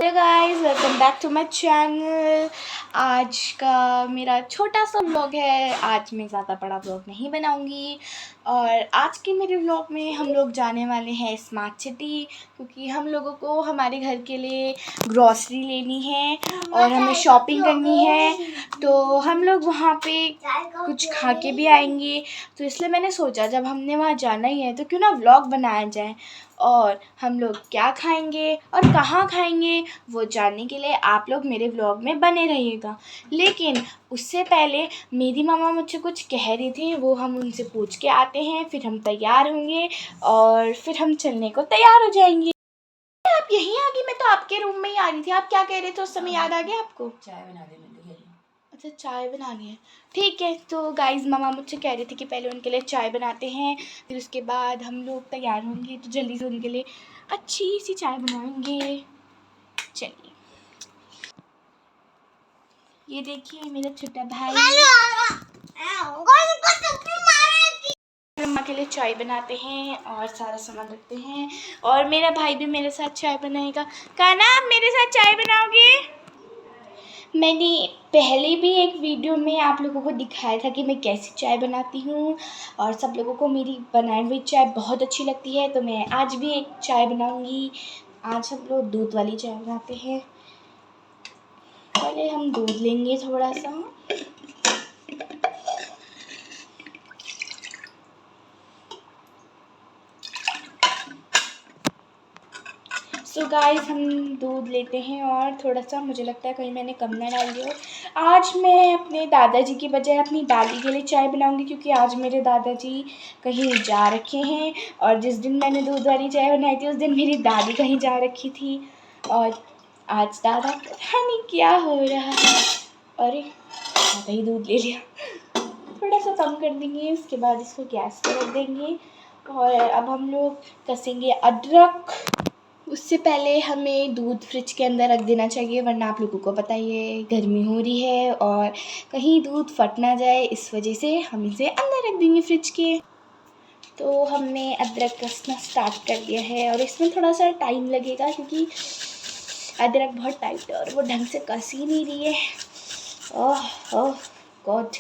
Hello guys, welcome back to my channel. आज का मेरा छोटा सा व्लॉग है। आज मैं ज़्यादा बड़ा व्लॉग नहीं बनाऊंगी और आज के मेरे व्लॉग में हम लोग जाने वाले हैं स्मार्ट सिटी, क्योंकि हम लोगों को हमारे घर के लिए ग्रॉसरी लेनी है और हमें शॉपिंग करनी है। तो हम लोग वहाँ पे कुछ खा के भी आएंगे। तो इसलिए मैंने सोचा जब हमने वहाँ जाना ही है तो क्यों ना व्लॉग बनाया जाए और हम लोग क्या खाएंगे और कहाँ खाएंगे वो जानने के लिए आप लोग मेरे व्लॉग में बने रहिएगा। लेकिन उससे पहले मेरी मामा मुझसे कुछ कह रही थी, वो हम उनसे पूछ के आते हैं, फिर हम तैयार होंगे और फिर हम चलने को तैयार हो जाएंगे। आप यहीं आ गई? मैं तो आपके रूम में ही आ रही थी। आप क्या कह रहे थे उस समय, याद आ गया आपको? चाय बना दे मैंने कह रही। अच्छा, चाय बनानी है, ठीक है। तो गाइस, मामा मुझसे कह रही थी कि पहले उनके लिए चाय बनाते हैं, फिर उसके बाद हम लोग तैयार होंगे तो जल्दी से उनके लिए अच्छी सी चाय बनाएंगे। चलिए, ये देखिए मेरा छोटा भाई मम्मा के लिए चाय बनाते हैं और सारा सामान रखते हैं और मेरा भाई भी मेरे साथ चाय बनाएगा। कान्हा, आप मेरे साथ चाय बनाओगे? मैंने पहले भी एक वीडियो में आप लोगों को दिखाया था कि मैं कैसी चाय बनाती हूँ और सब लोगों को मेरी बनाई हुई चाय बहुत अच्छी लगती है। तो मैं आज भी एक चाय बनाऊँगी। आज हम लोग दूध वाली चाय बनाते हैं। पहले हम दूध लेंगे थोड़ा सा, सो गाइस हम दूध लेते हैं और थोड़ा सा, मुझे लगता है कहीं मैंने कम ना डाल दिया हो। आज मैं अपने दादाजी की बजाय अपनी दादी के लिए चाय बनाऊंगी, क्योंकि आज मेरे दादाजी कहीं जा रखे हैं और जिस दिन मैंने दूध वाली चाय बनाई थी उस दिन मेरी दादी कहीं जा रखी थी और आज दादा पता नहीं क्या हो रहा है। अरे, ज़्यादा ही दूध ले लिया। थोड़ा सा कम कर देंगे, उसके बाद इसको गैस पर रख देंगे और अब हम लोग कसेंगे अदरक। उससे पहले हमें दूध फ्रिज के अंदर रख देना चाहिए, वरना आप लोगों को पता ही है गर्मी हो रही है और कहीं दूध फट ना जाए, इस वजह से हम इसे अंदर रख देंगे फ्रिज के। तो हमने अदरक कसना स्टार्ट कर दिया है और इसमें थोड़ा सा टाइम लगेगा क्योंकि अदरक बहुत टाइट है और वो ढंग से कस ही नहीं रही है। ओह ओह गॉड।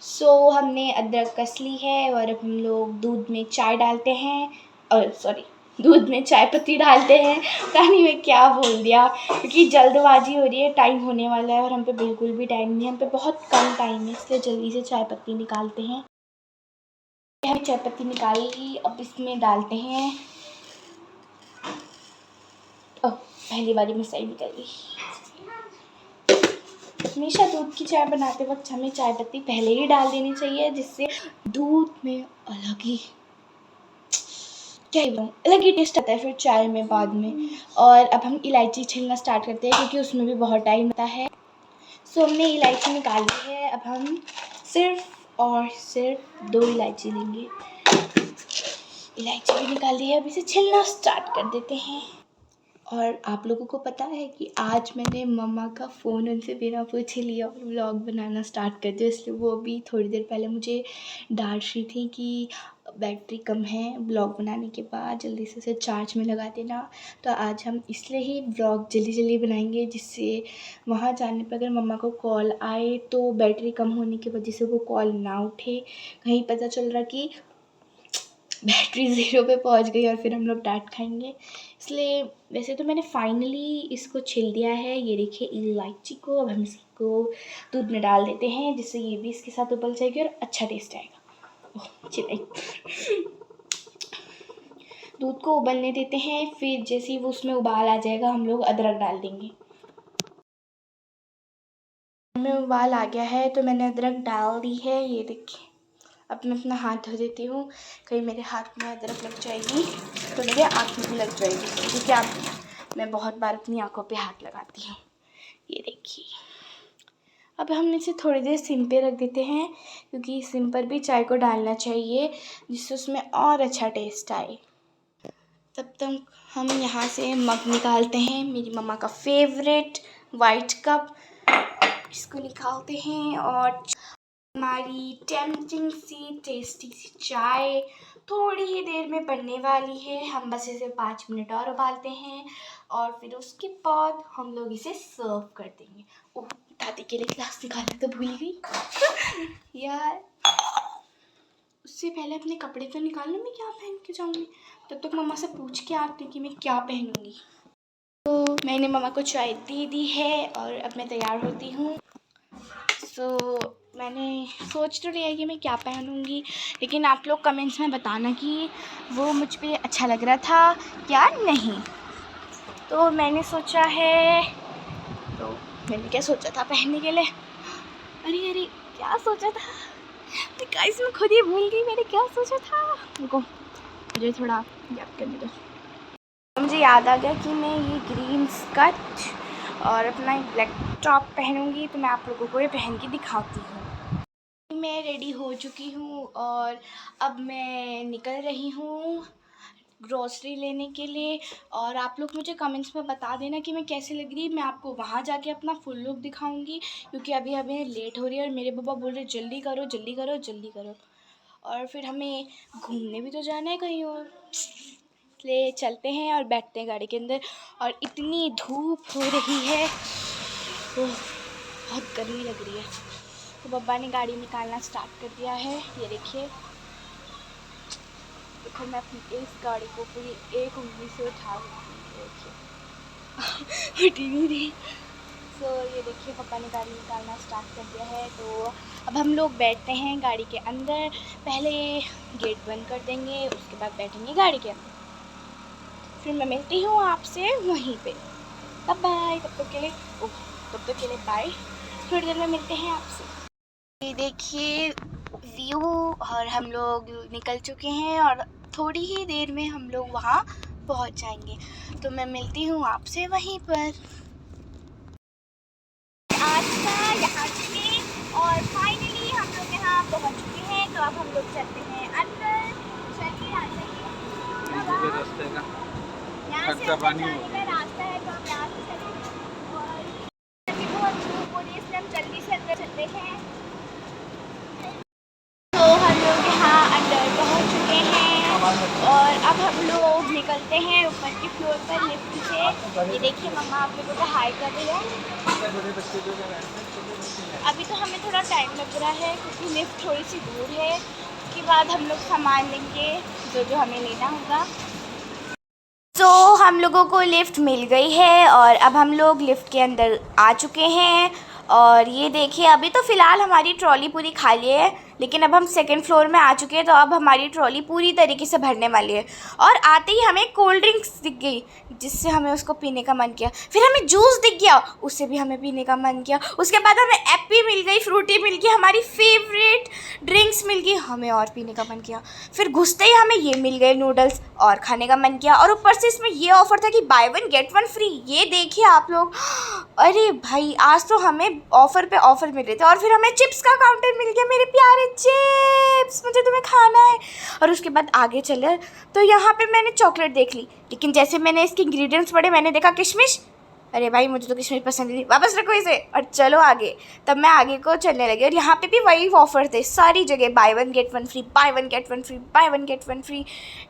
सो हमने अदरक कस ली है और अब हम लोग दूध में चाय डालते हैं, और सॉरी, दूध में चाय पत्ती डालते हैं। कहानी में क्या बोल दिया, क्योंकि जल्दबाजी हो रही है, टाइम होने वाला है और हम पे बिल्कुल भी टाइम नहीं है, हम पे बहुत कम टाइम है, इसलिए जल्दी से चाय पत्ती निकालते हैं। हम चाय पत्ती निकाल ली, अब इसमें डालते हैं। ओह, पहली बारी में सही निकल गई। हमेशा दूध की चाय बनाते वक्त हमें चाय पत्ती पहले ही डाल देनी चाहिए, जिससे दूध में अलग ही, क्या ही बताऊँ, अलग ही टेस्ट आता है फिर चाय में बाद में। और अब हम इलायची छीलना स्टार्ट करते हैं क्योंकि उसमें भी बहुत टाइम लगता है। सो हमने इलायची निकाल ली है, अब हम सिर्फ और सिर्फ 2 इलायची लेंगे। इलायची भी निकाल दी है, अब इसे छीलना स्टार्ट कर देते हैं। और आप लोगों को पता है कि आज मैंने मम्मा का फ़ोन उनसे बिना पूछे लिया और व्लॉग बनाना स्टार्ट कर दिया, इसलिए वो भी थोड़ी देर पहले मुझे डांट रही थी कि बैटरी कम है, व्लॉग बनाने के बाद जल्दी से उसे चार्ज में लगा देना। तो आज हम इसलिए ही व्लॉग जल्दी जल्दी बनाएंगे, जिससे वहाँ जाने पर अगर मम्मा को कॉल आए तो बैटरी कम होने की वजह से वो कॉल ना उठे, कहीं पता चल रहा कि बैटरी 0 पे पहुंच गई और फिर हम लोग डांट खाएंगे। इसलिए वैसे तो मैंने फाइनली इसको छिल दिया है, ये देखिए इलायची को। अब हम इसको दूध में डाल देते हैं, जिससे ये भी इसके साथ उबल जाएगी और अच्छा टेस्ट आएगा। ओह चिल्लाई। दूध को उबलने देते हैं, फिर जैसे ही वो उसमें उबाल आ जाएगा हम लोग अदरक डाल देंगे। में उबाल आ गया है तो मैंने अदरक डाल दी है, ये देखिए। अब मैं अपना हाथ धो देती हूँ, कहीं मेरे हाथ में अदरक लग जाएगी तो मेरे आँख में भी लग जाएगी, क्योंकि मैं बहुत बार अपनी आँखों पे हाथ लगाती हूँ। ये देखिए, अब हम इसे थोड़ी देर सिम पे रख देते हैं, क्योंकि सिम पर भी चाय को डालना चाहिए जिससे उसमें और अच्छा टेस्ट आए। तब तक हम यहाँ से मग निकालते हैं, मेरी मम्मा का फेवरेट वाइट कप। इसको निकालते हैं और हमारी टेम्पटिंग सी टेस्टी सी चाय थोड़ी ही देर में बनने वाली है। हम बस इसे 5 मिनट और उबालते हैं और फिर उसके बाद हम लोग इसे सर्व कर देंगे। ओह, दादी के लिए ग्लास निकालना तो भूल गई यार। उससे पहले अपने कपड़े तो निकाल लूँ, मैं क्या पहन के जाऊँगी। तब तक मम्मा से पूछ के आती कि मैं क्या पहनूँगी। तो मैंने मम्मा को चाय दे दी है और अब मैं तैयार होती हूँ। मैंने सोच तो लिया है कि मैं क्या पहनूँगी, लेकिन आप लोग कमेंट्स में बताना कि वो मुझ पे अच्छा लग रहा था या नहीं। तो मैंने सोचा है, तो मैंने क्या सोचा था पहनने के लिए, अरे क्या सोचा था गाइस, मैं खुद ही भूल गई मैंने क्या सोचा था। रुको, मुझे थोड़ा याद करने दो। मुझे याद आ गया कि मैं ये ग्रीन स्कर्ट और अपना एक ब्लैक टॉप पहनूंगी। तो मैं आप लोगों को ये पहन के दिखाती हूँ। मैं रेडी हो चुकी हूँ और अब मैं निकल रही हूँ ग्रॉसरी लेने के लिए। और आप लोग मुझे कमेंट्स में बता देना कि मैं कैसे लग रही है। मैं आपको वहाँ जाके अपना फुल लुक दिखाऊंगी, क्योंकि अभी हमें लेट हो रही है और मेरे पापा बोल रहे जल्दी करो जल्दी करो जल्दी करो। और फिर हमें घूमने भी तो जाना है कहीं और, इसलिए चलते हैं और बैठते हैं गाड़ी के अंदर। और इतनी धूप हो रही है, बहुत गर्मी लग रही है। तो पापा ने गाड़ी निकालना स्टार्ट कर दिया है। ये देखिए, देखो मैं अपनी इस गाड़ी को पूरी एक उंगली से उठा रही हूँ, उठी नहीं रही। ये देखिए पापा ने गाड़ी निकालना स्टार्ट कर दिया है। तो अब हम लोग बैठते हैं गाड़ी के अंदर। पहले गेट बंद कर देंगे, उसके बाद बैठेंगे गाड़ी के अंदर। फिर मैं मिलती हूँ आपसे वहीं पे। तब बाय, तब तक के लिए बाय। थोड़ी देर में मिलते हैं आपसे। ये देखिए व्यू, और हम लोग निकल चुके हैं और थोड़ी ही देर में हम लोग वहाँ पहुँच जाएंगे। तो मैं मिलती हूँ आपसे वहीं पर। आज का यहाँ से, और फाइनली हम लोग यहाँ पहुँच चुके हैं। तो अब हम लोग चलते हैं अंदर। चलिए आ जाइए। यहाँ से अंदर जाने का रास्ता है, तो हम यहाँ से चलेंगे। और बहुत धूप हो रही है, इसलिए हम जल्दी से अंदर चलते हैं। तो हम लोग यहाँ अंदर पहुँच चुके हैं और अब हम लोग निकलते हैं ऊपर की फ्लोर पर लिफ्ट से। ये देखिए मम्मा आप लोगों को हाई कर रही है। अभी तो हमें थोड़ा टाइम लग रहा है क्योंकि लिफ्ट थोड़ी सी दूर है। उसके बाद हम लोग सामान लेंगे जो हमें लेना होगा। तो हम लोगों को लिफ्ट मिल गई है और अब हम लोग लिफ्ट के अंदर आ चुके हैं। और ये देखिए, अभी तो फ़िलहाल हमारी ट्रॉली पूरी खाली है, लेकिन अब हम सेकंड फ्लोर में आ चुके हैं। तो अब हमारी ट्रॉली पूरी तरीके से भरने वाली है। और आते ही हमें कोल्ड ड्रिंक्स दिख गई, जिससे हमें उसको पीने का मन किया। फिर हमें जूस दिख गया, उससे भी हमें पीने का मन किया। उसके बाद हमें एप्पी मिल गई, फ्रूटी मिल गई, हमारी फेवरेट ड्रिंक्स मिल गई, हमें और पीने का मन किया। फिर घुसते ही हमें ये मिल गए नूडल्स, और खाने का मन किया। और ऊपर से इसमें ये ऑफ़र था कि by one get one free. ये देखिए आप लोग, अरे भाई आज तो हमें ऑफ़र पे ऑफ़र मिल रहे थे। और फिर हमें चिप्स का काउंटर मिल गया, मेरे प्यारे चिप्स, मुझे तुम्हें खाना है। और उसके बाद आगे चले तो यहाँ पे मैंने चॉकलेट देख ली, लेकिन जैसे मैंने इसके इंग्रेडिएंट्स पढ़े मैंने देखा किशमिश। अरे भाई मुझे तो किशमिश पसंद नहीं, वापस रखो इसे और चलो आगे। तब मैं आगे को चलने लगी और यहाँ पे भी वही ऑफ़र थे सारी जगह, by one get one free, by one get one free, by one get one free.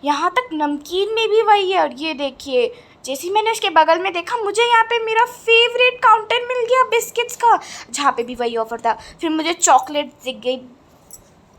यहाँ तक नमकीन में भी वही है। और ये देखिए, जैसे ही मैंने उसके बगल में देखा, मुझे यहाँ पे मेरा फेवरेट काउंटर मिल गया बिस्किट्स का, जहाँ पे भी वही ऑफ़र था। फिर मुझे चॉकलेट दिख गई,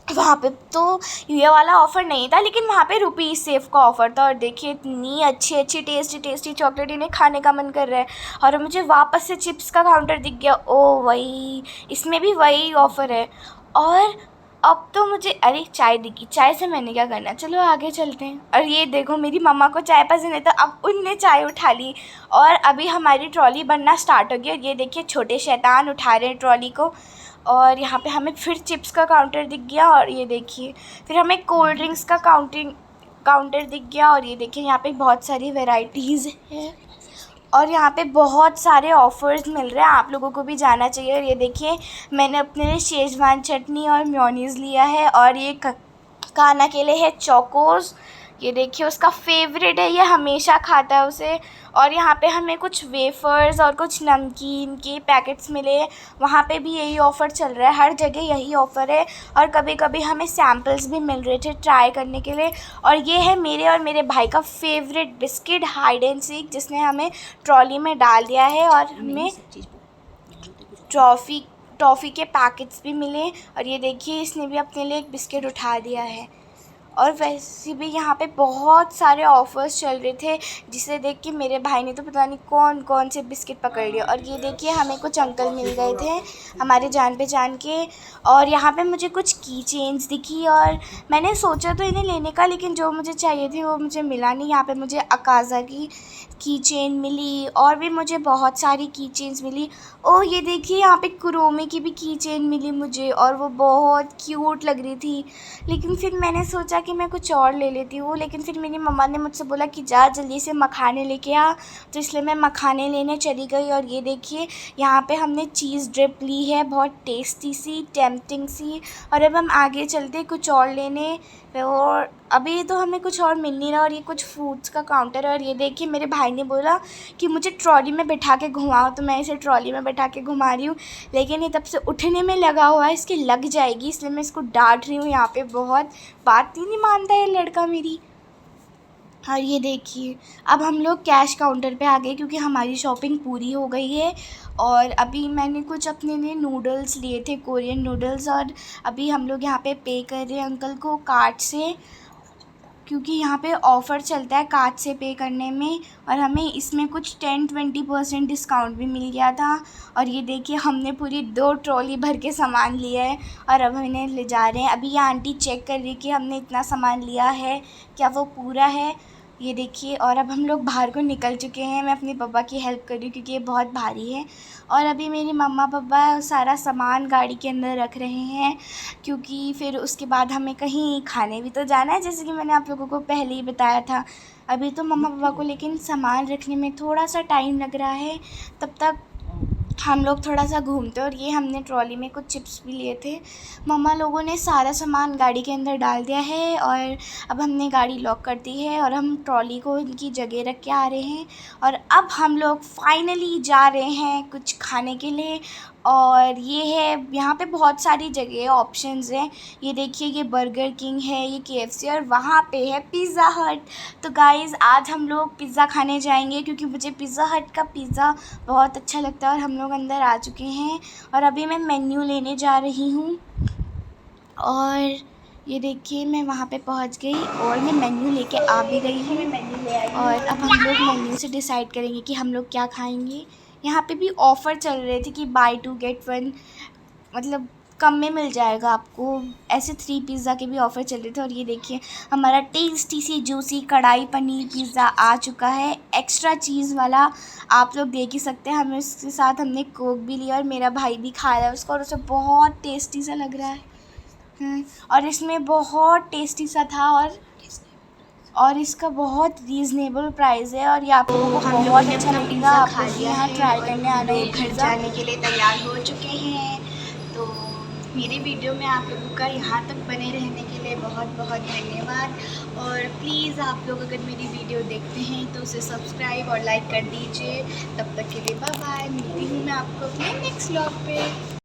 वहाँ पे तो ये वाला ऑफ़र नहीं था, लेकिन वहाँ पे रुपीज़ सेव का ऑफ़र था। और देखिए इतनी अच्छी अच्छी टेस्टी चॉकलेट, इन्हें खाने का मन कर रहा है। और मुझे वापस से चिप्स का काउंटर दिख गया, ओ वही, इसमें भी वही ऑफ़र है। और अब तो मुझे, अरे चाय दिखी, चाय से मैंने क्या करना, चलो आगे चलते हैं। और ये देखो मेरी मम्मा को चाय पसंद है, तो अब उनने चाय उठा ली और अभी हमारी ट्रॉली बनना स्टार्ट हो गई। और ये देखिए छोटे शैतान उठा रहे हैं ट्रॉली को। और यहाँ पे हमें फिर चिप्स का काउंटर दिख गया। और ये देखिए फिर हमें कोल्ड ड्रिंक्स का काउंटर दिख गया। और ये देखिए यहाँ पे बहुत सारी वैरायटीज़ हैं और यहाँ पे बहुत सारे ऑफ़र्स मिल रहे हैं, आप लोगों को भी जाना चाहिए। और ये देखिए मैंने अपने लिए शेज़वान चटनी और मेयोनीज़ लिया है। और ये काना के लिए है चोकोज़, ये देखिए उसका फेवरेट है, ये हमेशा खाता है उसे। और यहाँ पे हमें कुछ वेफ़र्स और कुछ नमकीन के पैकेट्स मिले। वहाँ पे भी यही ऑफ़र चल रहा है, हर जगह यही ऑफ़र है। और कभी कभी हमें सैम्पल्स भी मिल रहे थे ट्राई करने के लिए। और ये है मेरे और मेरे भाई का favourite biscuit hide and seek, जिसने हमें ट्रॉली में डाल दिया है। और हमें टॉफ़ी के पैकेट्स भी मिले। और ये देखिए इसने भी अपने लिए एक बिस्किट उठा दिया है। और वैसे भी यहाँ पे बहुत सारे ऑफ़र्स चल रहे थे, जिसे देख के मेरे भाई ने तो पता नहीं कौन कौन से बिस्किट पकड़ लिए। और ये देखिए हमें कुछ अंकल मिल गए थे हमारे जान पहचान के। और यहाँ पे मुझे कुछ की चेन्स दिखी और मैंने सोचा तो इन्हें लेने का, लेकिन जो मुझे चाहिए थी वो मुझे मिला नहीं। यहाँ पे मुझे अकाज़ा की चेन मिली और भी मुझे बहुत सारी की चेन्स मिली। ओह ये देखिए यहाँ पे कुरोमी की भी की चेन मिली मुझे, और वो बहुत क्यूट लग रही थी। लेकिन फिर मैंने सोचा कि मैं कुछ और ले लेती हूँ, लेकिन फिर मेरी मम्मा ने मुझसे बोला कि जा जल्दी से मखाने लेके आ, तो इसलिए मैं मखाने लेने चली गई। और ये देखिए यहाँ पे हमने चीज़ ड्रिप ली है, बहुत टेस्टी सी, टेम्पटिंग सी। और अब हम आगे चलते कुछ और लेने, और अभी तो हमें कुछ और मिल नहीं रहा। और ये कुछ फ्रूट्स का काउंटर है। और ये देखिए मेरे भाई ने बोला कि मुझे ट्रॉली में बिठा के घुमाओ, तो मैं इसे ट्रॉली में बैठा के घुमा रही हूँ। लेकिन ये तब से उठने में लगा हुआ है, इसकी लग जाएगी, इसलिए मैं इसको डांट रही हूँ। यहाँ पे बहुत बात ही नहीं मानता है लड़का मेरी। और ये देखिए अब हम लोग कैश काउंटर पे आ गए, क्योंकि हमारी शॉपिंग पूरी हो गई है। और अभी मैंने कुछ अपने लिए नूडल्स लिए थे, कोरियन नूडल्स। और अभी हम लोग यहाँ पे पे कर रहे हैं अंकल को कार्ड से, क्योंकि यहाँ पे ऑफ़र चलता है कार्ड से पे करने में। और हमें इसमें कुछ 10-20% डिस्काउंट भी मिल गया था। और ये देखिए हमने पूरी 2 ट्रॉली भर के सामान लिया है और अब हम इन्हें ले जा रहे हैं। अभी ये आंटी चेक कर रही है कि हमने इतना सामान लिया है क्या वो पूरा है। ये देखिए और अब हम लोग बाहर को निकल चुके हैं। मैं अपने पापा की हेल्प कर रही हूँ क्योंकि ये बहुत भारी है। और अभी मेरे मम्मा पापा सारा सामान गाड़ी के अंदर रख रहे हैं, क्योंकि फिर उसके बाद हमें कहीं खाने भी तो जाना है, जैसे कि मैंने आप लोगों को पहले ही बताया था। अभी तो मम्मा पापा को लेकिन सामान रखने में थोड़ा सा टाइम लग रहा है, तब तक हम लोग थोड़ा सा घूमते। और ये हमने ट्रॉली में कुछ चिप्स भी लिए थे। मम्मा लोगों ने सारा सामान गाड़ी के अंदर डाल दिया है और अब हमने गाड़ी लॉक कर दी है और हम ट्रॉली को इनकी जगह रख के आ रहे हैं। और अब हम लोग फाइनली जा रहे हैं कुछ खाने के लिए। और ये है यहाँ पे बहुत सारी जगह ऑप्शंस हैं। ये देखिए ये बर्गर किंग है, ये KFC, और वहाँ पे है पिज़्ज़ा हट। तो गाइज़ आज हम लोग पिज़्ज़ा खाने जाएंगे, क्योंकि मुझे पिज़्ज़ा हट का पिज़्ज़ा बहुत अच्छा लगता है। और हम लोग अंदर आ चुके हैं और अभी मैं मेन्यू लेने जा रही हूँ। और ये देखिए मैं वहाँ पे पहुँच गई और मैं मेन्यू लेके आ भी गई हूँ। और अब हम लोग मेन्यू से डिसाइड करेंगे कि हम लोग क्या खाएंगे। यहाँ पे भी ऑफ़र चल रहे थे कि बाय 2 गेट 1, मतलब कम में मिल जाएगा आपको। ऐसे 3 पिज़्ज़ा के भी ऑफ़र चल रहे थे। और ये देखिए हमारा टेस्टी सी जूसी कढ़ाई पनीर पिज़्ज़ा आ चुका है, एक्स्ट्रा चीज़ वाला। आप लोग देख ही सकते हैं, हमें उसके साथ हमने कोक भी लिया और मेरा भाई भी खा रहा है उसको, और उसे बहुत टेस्टी सा लग रहा है। और इसमें बहुत टेस्टी सा था और इसका बहुत रीज़नेबल प्राइस है। और ये आप लोगों को बहुत अच्छा लगेगा। आप लोग यहाँ ट्राई करने आना है। घर जाने के लिए तैयार हो चुके हैं। तो मेरी वीडियो में आप लोगों का यहाँ तक बने रहने के लिए बहुत बहुत धन्यवाद। और प्लीज़ आप लोग अगर मेरी वीडियो देखते हैं तो उसे सब्सक्राइब और लाइक कर दीजिए। तब तक के लिए बाय बाय। मिलती हूँ मैं आपको अपने नेक्स्ट व्लॉग पे।